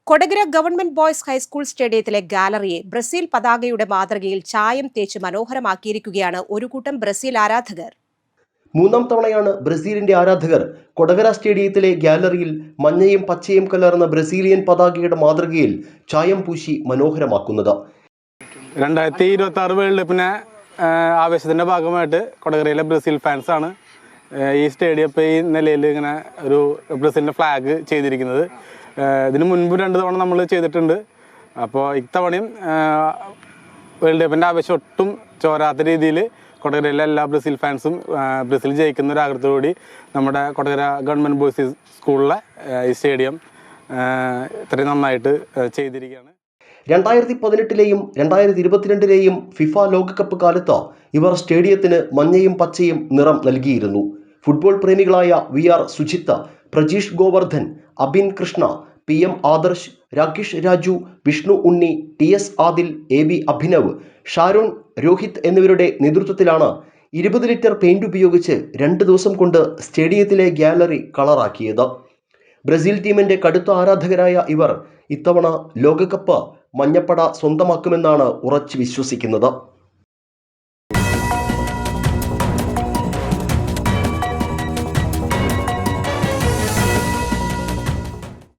Kodakara government boys high school സ്റ്റേഡിയത്തിലെ ഗാലറിയെ Brazil പതാകയുടെ മാതൃകയിൽ ചായം തേച്ച് മനോഹരമാക്കിയിരിക്കുകയാണ് ഒരു കൂട്ടം ബ്രസീൽ ആരാധകർ. മൂന്നാം തവണയാണ് ബ്രസീലിന്റെ ആരാധകർ കൊടകര സ്റ്റേഡിയത്തിലെ ഗാലറിയിൽ മഞ്ഞയും പച്ചയും കലർന്ന ബ്രസീലിയൻ പതാകയുടെ മാതൃകയിൽ ചായം പൂശി മനോഹരമാക്കുന്നത്. 2026 വേൾഡ് കപ്പിനെ ആവേശത്തിന്റെ ഭാഗമായിട്ട് കൊടകരയിലെ ബ്രസീൽ ഫാൻസ് ആണ് ഈ സ്റ്റേഡിയം ഈ നിലയിൽ ഇങ്ങനെ ഒരു ബ്രസീലിന്റെ ഫ്ലാഗ് ചെയ്തിരിക്കുന്നത്. ഇതിന് മുൻപ് 2 തവണ നമ്മൾ ചെയ്തിട്ടുണ്ട്. അപ്പോൾ ഇത്തവണയും വേൾഡ് കപ്പിൻ്റെ ആവേശം ഒട്ടും ചോരാത്ത രീതിയിൽ കൊടകരയിലെ എല്ലാ ബ്രസീൽ ഫാൻസും ബ്രസീൽ ജയിക്കുന്ന ഒരു ആഗ്രഹത്തോടുകൂടി നമ്മുടെ കൊടകര ഗവൺമെൻറ് ബോയ്സ് സ്കൂളിലെ ഈ സ്റ്റേഡിയം ഇത്രയും നന്നായിട്ട് ചെയ്തിരിക്കുകയാണ്. 2018-ലെയും 2022-ലെയും ഫിഫ ലോകകപ്പ് കാലത്ത് ഇവർ സ്റ്റേഡിയത്തിന് മഞ്ഞയും പച്ചയും നിറം നൽകിയിരുന്നു. ഫുട്ബോൾ പ്രേമികളായ VR Sujith, Prajeesh Govardhan, Abin Krishna, PM Adarsh, Rakesh Raju, Vishnu Unni, TS Adil, AB Abhinav, Sharon, Rohith എന്നിവരുടെ നേതൃത്വത്തിലാണ് 20 ലിറ്റർ പെയിന്റ് ഉപയോഗിച്ച് 2 ദിവസം കൊണ്ട് സ്റ്റേഡിയത്തിലെ ഗാലറി കളറാക്കിയത്. ബ്രസീൽ ടീമിന്റെ കടുത്ത ആരാധകരായ ഇവർ ഇത്തവണ ലോകകപ്പ് മഞ്ഞപ്പട സ്വന്തമാക്കുമെന്നാണ് ഉറച്ചു വിശ്വസിക്കുന്നത്.